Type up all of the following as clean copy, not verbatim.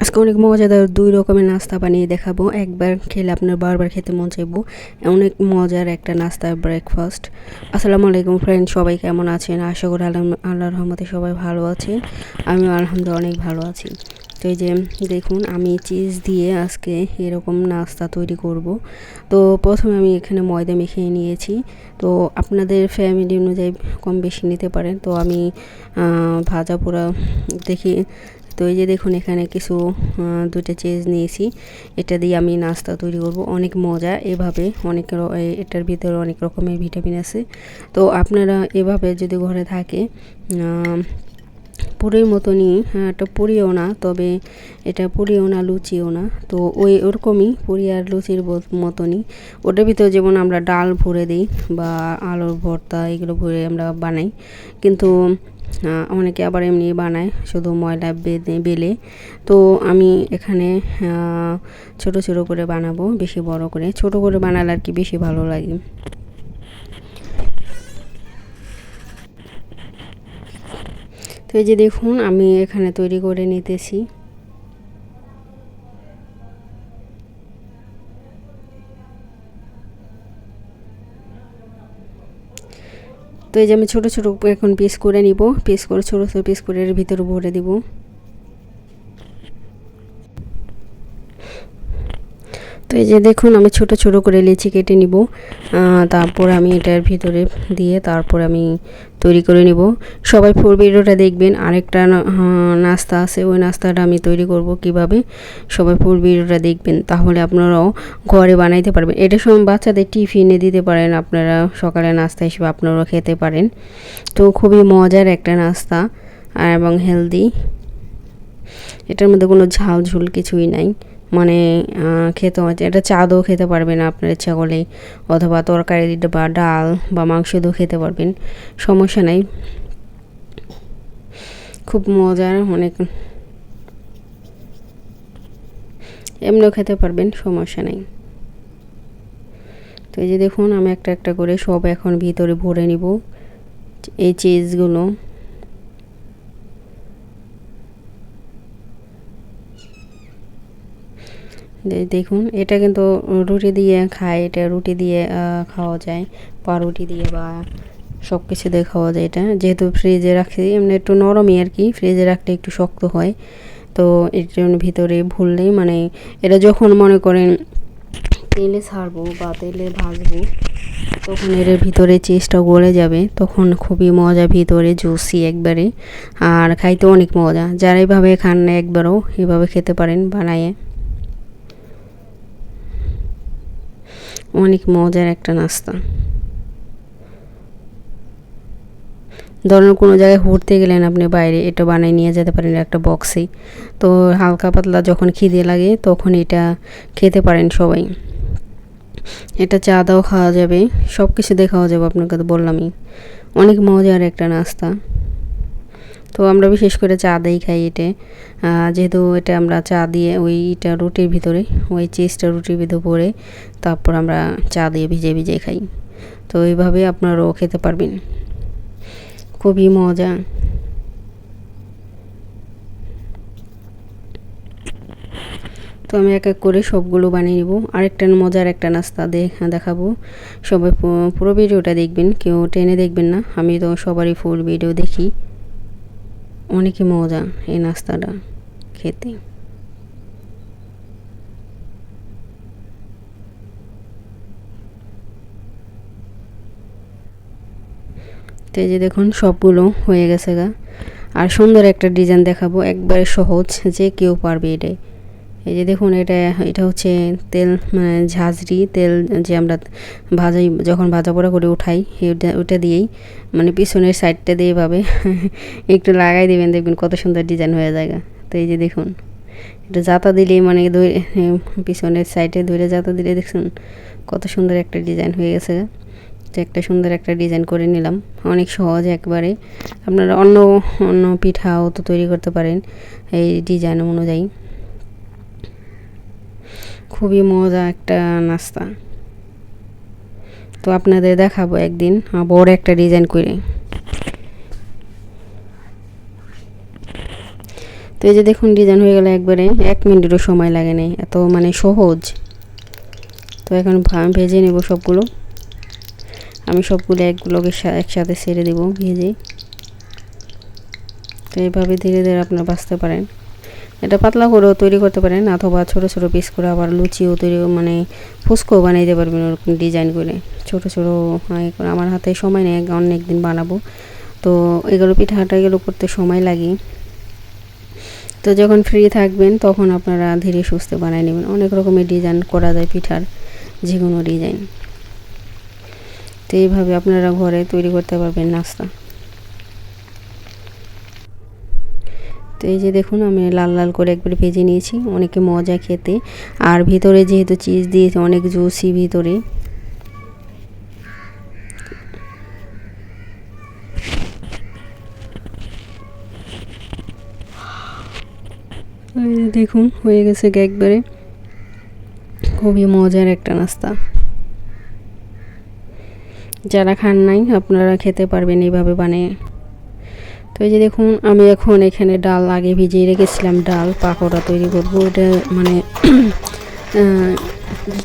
আজকে অনেক মজাদার ২ রকমের নাস্তা বানিয়ে দেখাবো। একবার খেলে আপনার বারবার খেতে মন চাইবো। অনেক মজার একটা নাস্তা ব্রেকফাস্ট। আসসালামু আলাইকুম ফ্রেন্ড, সবাই কেমন আছেন? আশা করি আল্লাহর রহমতে সবাই ভালো আছেন। আমিও আলহামদুলিল্লাহ অনেক ভালো আছি। তো এই যে দেখুন, আমি চিজ দিয়ে আজকে এরকম নাস্তা তৈরি করব। তো প্রথমে আমি এখানে ময়দা মেখে নিয়েছি। তো আপনাদের ফ্যামিলি অনুযায়ী কম বেশি নিতে পারেন। তো আমি ভাজা পোড়া দেখি। তো এই যে দেখুন, এখানে কিছু 2টা চিজ নিয়েছি। এটা দিয়ে আমি নাস্তা তৈরি করব। অনেক মজা। এভাবে এটার ভিতরে অনেক রকমের ভিটামিন আছে। তো আপনারা এভাবে যদি ঘরে থাকে পুরীর মতনই, এটা পুরিও না, তবে এটা পুরিও না লুচিও না। তো ওরকমই পুরি আর লুচির মতনই। ওটার ভিতরে যেমন আমরা ডাল ভরে দিই বা আলুর ভর্তা এগুলো ভরে আমরা বানাই, কিন্তু অনেকে আবার এমনি বানায় শুধু ময়দা বেলে। তো আমি এখানে ছোট ছোট করে বানাবো, বেশি বড় করে। ছোট করে বানালে আর কি বেশি ভালো লাগে। তো এই যে দেখুন, আমি এখানে তৈরি করে নিতেছি। তো এই যে আমি ছোট ছোট এখন পিস করে নিব। পিস করে ছোট ছোট পিস করে এর ভিতরে ভরে দিব। তো এই যে দেখুন, আমি ছোট ছোট করে লিচি কেটে নিব। তারপর আমি এটার ভিতরে দিয়ে তারপর আমি তৈরি করে নিব। সবাই ফুল ভিডিওটা দেখবেন। আরেকটা নাস্তা আছে, ওই নাস্তাটা আমি তৈরি করব কিভাবে, সবাই ফুল ভিডিওটা দেখবেন। তাহলে আপনারাও ঘরে বানাইতে পারবেন। এটা সময় বাচ্চাদের টিফিনে দিতে পারেন, আপনারা সকালে নাস্তা হিসেবে আপনারাও খেতে পারেন। তো খুবই মজার একটা নাস্তা এবং হেলদি। এটার মধ্যে কোনো ঝাল ঝুল কিছুই নাই। মানে খেতে হচ্ছে, এটা চা দিয়েও খেতে পারবেন আপনার ইচ্ছা করলে, অথবা তরকারি বা ডাল বা মাংস দিয়েও খেতে পারবেন, সমস্যা নাই। খুব মজার, অনেক এমনিও খেতে পারবেন, সমস্যা নেই। তো এই যে দেখুন, আমি একটা একটা করে সব এখন ভিতরে ভরে নিব এই চিজগুলো। দেখুন, এটা কিন্তু রুটি দিয়ে খায়, এটা রুটি দিয়ে খাওয়া যায়, পাউরুটি দিয়ে বা সব কিছু দিয়ে খাওয়া যায়। এটা যেহেতু ফ্রিজে রাখছি, এমনি একটু নরমই আর কি, ফ্রিজে রাখলে একটু শক্ত হয়। তো এর জন্য ভিতরে ভুললেই মানে এটা যখন মনে করেন তেলে ছাড়বো বা তেলে ভাজবো, তখন এর ভিতরে চিজটা গলে যাবে, তখন খুবই মজা, ভিতরে জুসি একবারে, আর খাইতে অনেক মজা। যারা এইভাবে খান না একবারও এভাবে খেতে পারেন বানায়ে। অনেক মজার একটা নাস্তা। ধরুন কোনো জায়গায় ঘুরতে গেলেন আপনি বাইরে, এটা বানিয়ে নিয়ে যেতে পারেন একটা বক্সে। তো হালকা পাতলা যখন খিদে লাগে তখন এটা খেতে পারেন সবাই। এটা চা দাও খাওয়া যাবে, সব কিছু দিয়ে খাওয়া যাবে, আপনাকে তো বললামই। অনেক মজার একটা নাস্তা। তো আমরা বিশেষ করে চা দিয়েই খাই এটা। যেহেতু এটা আমরা চা দিয়ে ওইটা রুটির ভিতরে, ওই চিজটা রুটির ভিতরে ভরে তারপর আমরা চা দিয়ে ভিজে ভিজে খাই। তো এইভাবে আপনারাও খেতে পারবেন, খুবই মজা। তো আমি এক এক করে সবগুলো বানিয়ে নেব। আরেকটা মজার একটা নাস্তা দেখাবো। সবাই পুরো ভিডিওটা দেখবেন, কেউ টেনে দেখবেন না। আমি তো সবারই ফুল ভিডিও দেখি। অনেকই মজা এই নাস্তাটা খেতে। তো এই যে দেখুন, সবগুলো হয়ে গেছে গা। আর সুন্দর একটা ডিজাইন দেখাবো, একবারে সহজ, যে কেউ পারবে এটাই। এই যে দেখুন, এটা এটা হচ্ছে তেল, মানে ঝাঁঝরি তেল, যে আমরা যখন ভাজা পোড়া করে উঠাই, ওটা দিয়েই মানে পিছনের সাইডটা দিয়ে এভাবে একটু লাগাই দেবেন, দেখবেন কত সুন্দর ডিজাইন হয়ে যায়। তো এই যে দেখুন, এটা জাতা দিলেই মানে পিছনের সাইডে ধরে জাতা দিলে দেখুন কত সুন্দর একটা ডিজাইন হয়ে গেছে। তো একটা সুন্দর একটা ডিজাইন করে নিলাম, অনেক সহজ একবারে। আপনারা অন্য অন্য পিঠাও তো তৈরি করতে পারেন এই ডিজাইন অনুযায়ী। খুবই মজা একটা নাস্তা। তো আপনাদের দেখাবো একদিন বড় একটা ডিজাইন করে। তো এই যে দেখুন ডিজাইন হয়ে গেল একবারে, 1 মিনিটও সময় লাগে নাই, এত মানে সহজ। তো এখন ভেজে নেব সবগুলো। আমি সবগুলো একসাথে ছেড়ে দেব ভেজে। তো এইভাবে ধীরে ধীরে আপনারা ভাজতে পারেন। এটা পাতলা করেও তৈরি করতে পারেন, অথবা ছোট ছোট পিস করে আবার লুচিও তৈরি মানে ফুচকাও বানাইতে পারবেন ওরকম ডিজাইন করে ছোট ছোট। আমার হাতে সময় নেই, অনেক দিন বানাবো। তো এগুলো পিঠাটা এগুলো করতে সময় লাগে। তো যখন ফ্রি থাকবেন তখন আপনারা ধীরে সুস্থে বানিয়ে নেবেন। অনেক রকমের ডিজাইন করা যায় পিঠার, যে কোনো ডিজাইন। তো এইভাবে আপনারা ঘরে তৈরি করতে পারবেন নাস্তা। তো এই যে দেখুন আমি লাল লাল করে একবার ভেজে নিয়েছি, অনেকে মজা খেতে। আর ভিতরে যেহেতু চিজ দিয়েছে অনেক জুসি ভিতরে। দেখুন হয়ে গেছে একবারে, খুবই মজার একটা নাস্তা। যারা খান নাই আপনারা খেতে পারবেন এইভাবে বানিয়ে। তো এই যে দেখুন আমি এখন এখানে ডাল আগে ভিজিয়ে রেখেছিলাম, ডাল পাকোড়া তৈরি করব। এটা মানে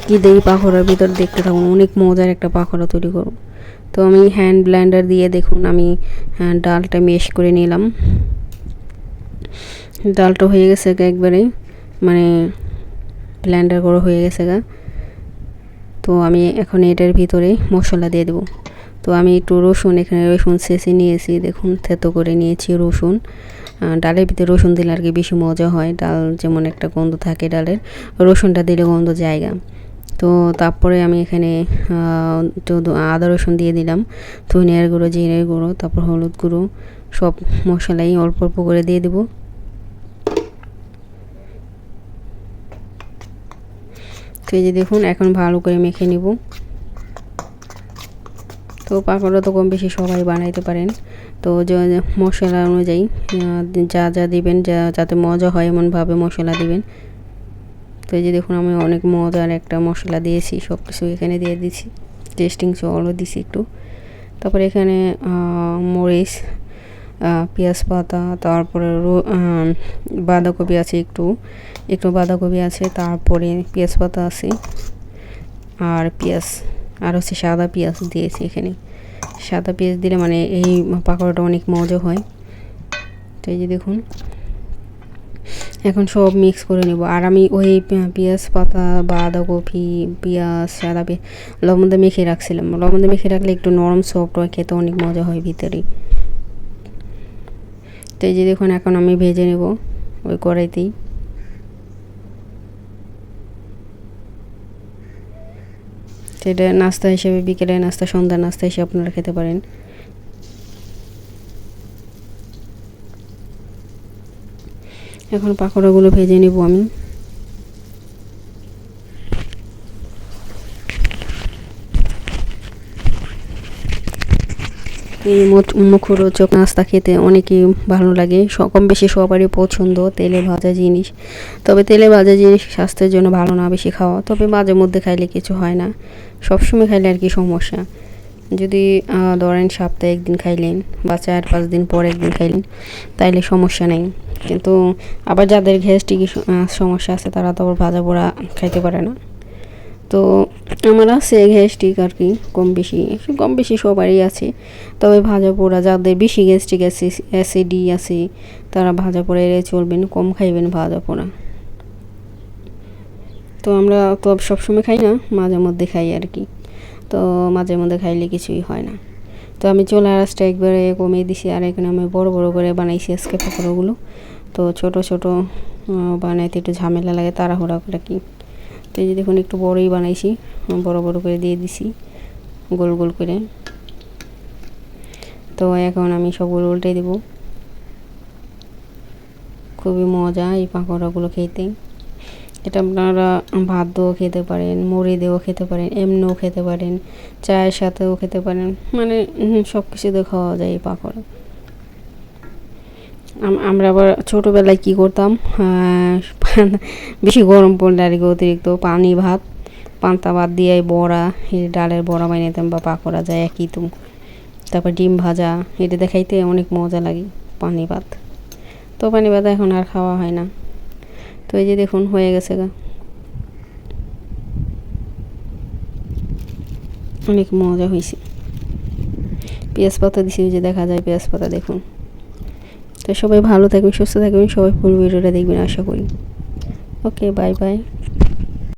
কী দেই পাকোড়ার ভিতর দেখতে থাকুন, অনেক মজার একটা পাকোড়া তৈরি করব। তো আমি হ্যান্ড ব্লেন্ডার দিয়ে দেখুন আমি ডালটা মেশ করে নিলাম। ডালটা হয়ে গেছে একবারে, মানে ব্লেন্ডার করা হয়ে গেছে গা। তো আমি এখন এটার ভিতরে মশলা দিয়ে দেবো। তো আমি একটু রসুন, এখানে রসুন ছেঁচে নিয়েছি, দেখুন থেতো করে নিয়েছি রসুন। ডালের ভিতরে রসুন দিলে আর কি বেশি মজা হয়, ডাল যেমন একটা গন্ধ থাকে ডালের, রসুনটা দিলে গন্ধ জায়গা। তো তারপরে আমি এখানে আদা রসুন দিয়ে দিলাম, ধনিয়ার গুঁড়ো, জিরের গুঁড়ো, তারপর হলুদ গুঁড়ো, সব মশলাই অল্প অল্প করে দিয়ে দেবো। তো এই যে দেখুন এখন ভালো করে মেখে নিব। তো পাকোড়া তো কম বেশি সবাই বানাইতে পারেন। তো মশলা অনুযায়ী যা যা দিবেন, যাতে মজা হয় এমনভাবে মশলা দিবেন। তো এই যে দেখুন আমি অনেক মজার একটা মশলা দিয়েছি, সব কিছু এখানে দিয়ে দিছি, টেস্টিং সলও দিছি একটু। তারপরে এখানে মরিচ, পেঁয়াজ পাতা, তারপরে বাঁধাকপি আছে, একটু একটু বাঁধাকপি আছে, তারপরে পেঁয়াজ পাতা আছে, আর পেঁয়াজ, আর হচ্ছে সাদা পেঁয়াজ দিয়েছি এখানে। সাদা পেঁয়াজ দিলে মানে এই পাকোড়াটা অনেক মজা হয়। তো এই যে দেখুন এখন সব মিক্স করে নেব। আর আমি ওই পেঁয়াজ পাতা, বাঁধাকপি, পেঁয়াজ, সাদা পেঁয়াজ লবণ দিয়ে মেখে রাখছিলাম। লবণ দিয়ে মেখে রাখলে একটু নরম সফট হয়, খেতে অনেক মজা হয় ভিতরে। তো এই যে দেখুন এখন আমি ভেজে নেব ওই কড়াইতেই। এটা নাস্তা হিসেবে, বিকেলের নাস্তা, সন্ধ্যার নাস্তা হিসেবে আপনারা খেতে পারেন। এখন পাকোড়াগুলো ভেজে নেব আমি। এই মুখরোচক নাস্তা খেতে অনেকই ভালো লাগে, কম বেশি সবারই পছন্দ তেলে ভাজা জিনিস। তবে তেলে ভাজা জিনিস স্বাস্থ্যের জন্য ভালো না বেশি খাওয়া, তবে মাঝে মধ্যে খাইলে কিছু হয় না, সবসময় খাইলে আর কি সমস্যা। যদি ধরেন সপ্তাহে একদিন খাইলেন বা 4-5 দিন পর একদিন খাইলেন তাইলে সমস্যা নেই। কিন্তু আবার যাদের গ্যাস্ট্রিক সমস্যা আছে তারা তো আবার ভাজা পোড়া খাইতে পারে না। তো আমার আছে গ্যাস্ট্রিক আর কি, কম বেশি সবারই আছে। তবে ভাজা পোড়া যাদের বেশি গ্যাস্ট্রিক অ্যাসিডি আছে তারা ভাজা পোড়া এড়িয়ে চলবেন, কম খাইবেন ভাজা পোড়া। তো আমরা তো সবসময় খাই না, মাঝে মধ্যে খাই আর কি। তো মাঝে মধ্যে খাইলে কিছুই হয় না। তো আমি চুলার আঁচটা একবারে কমিয়ে দিছি, আর এখানে আমি বড় বড় করে বানাইছি আজকে পাকোড়াগুলো। তো ছোট ছোট বানাইতে একটু ঝামেলা লাগে, তাড়াহুড়া করে কি। তো এই যে দেখুন একটু বড়ই বানাইছি, বড় বড় করে দিয়ে দিছি গোল গোল করে। তো এখন আমি সবগুলো উল্টে দেব। খুবই মজা এই পাকোড়াগুলো খেতে। এটা আপনারা ভাত দিয়েও খেতে পারেন, মুড়ি দিয়েও খেতে পারেন, এমনিও খেতে পারেন, চায়ের সাথেও খেতে পারেন, মানে সব কিছু দিয়ে খাওয়া যায় এই পাকোড়া। আমরা আবার ছোটোবেলায় কী করতাম, বেশি গরম পড়লে আর কি অতিরিক্ত পান্তা ভাত দিয়ে বড়া, ডালের বড়া বানিয়ে নিতাম, বা পাকোড়া যায় একই তো। তারপর ডিম ভাজা, এটা দেখাইতে অনেক মজা লাগে পানি ভাত। তো পানি বাদা এখন আর খাওয়া হয় না। তো এই যে দেখুন হয়ে গেছে গা, অনেক মজা হয়েছে। পেঁয়াজ পাতা দিছি, যে দেখা যায় পেঁয়াজ পাতা দেখুন। তো সবাই ভালো থাকবেন, সুস্থ থাকবেন, সবাই ফুল ভিডিওটা দেখবেন আশা করি। ওকে, বাই বাই।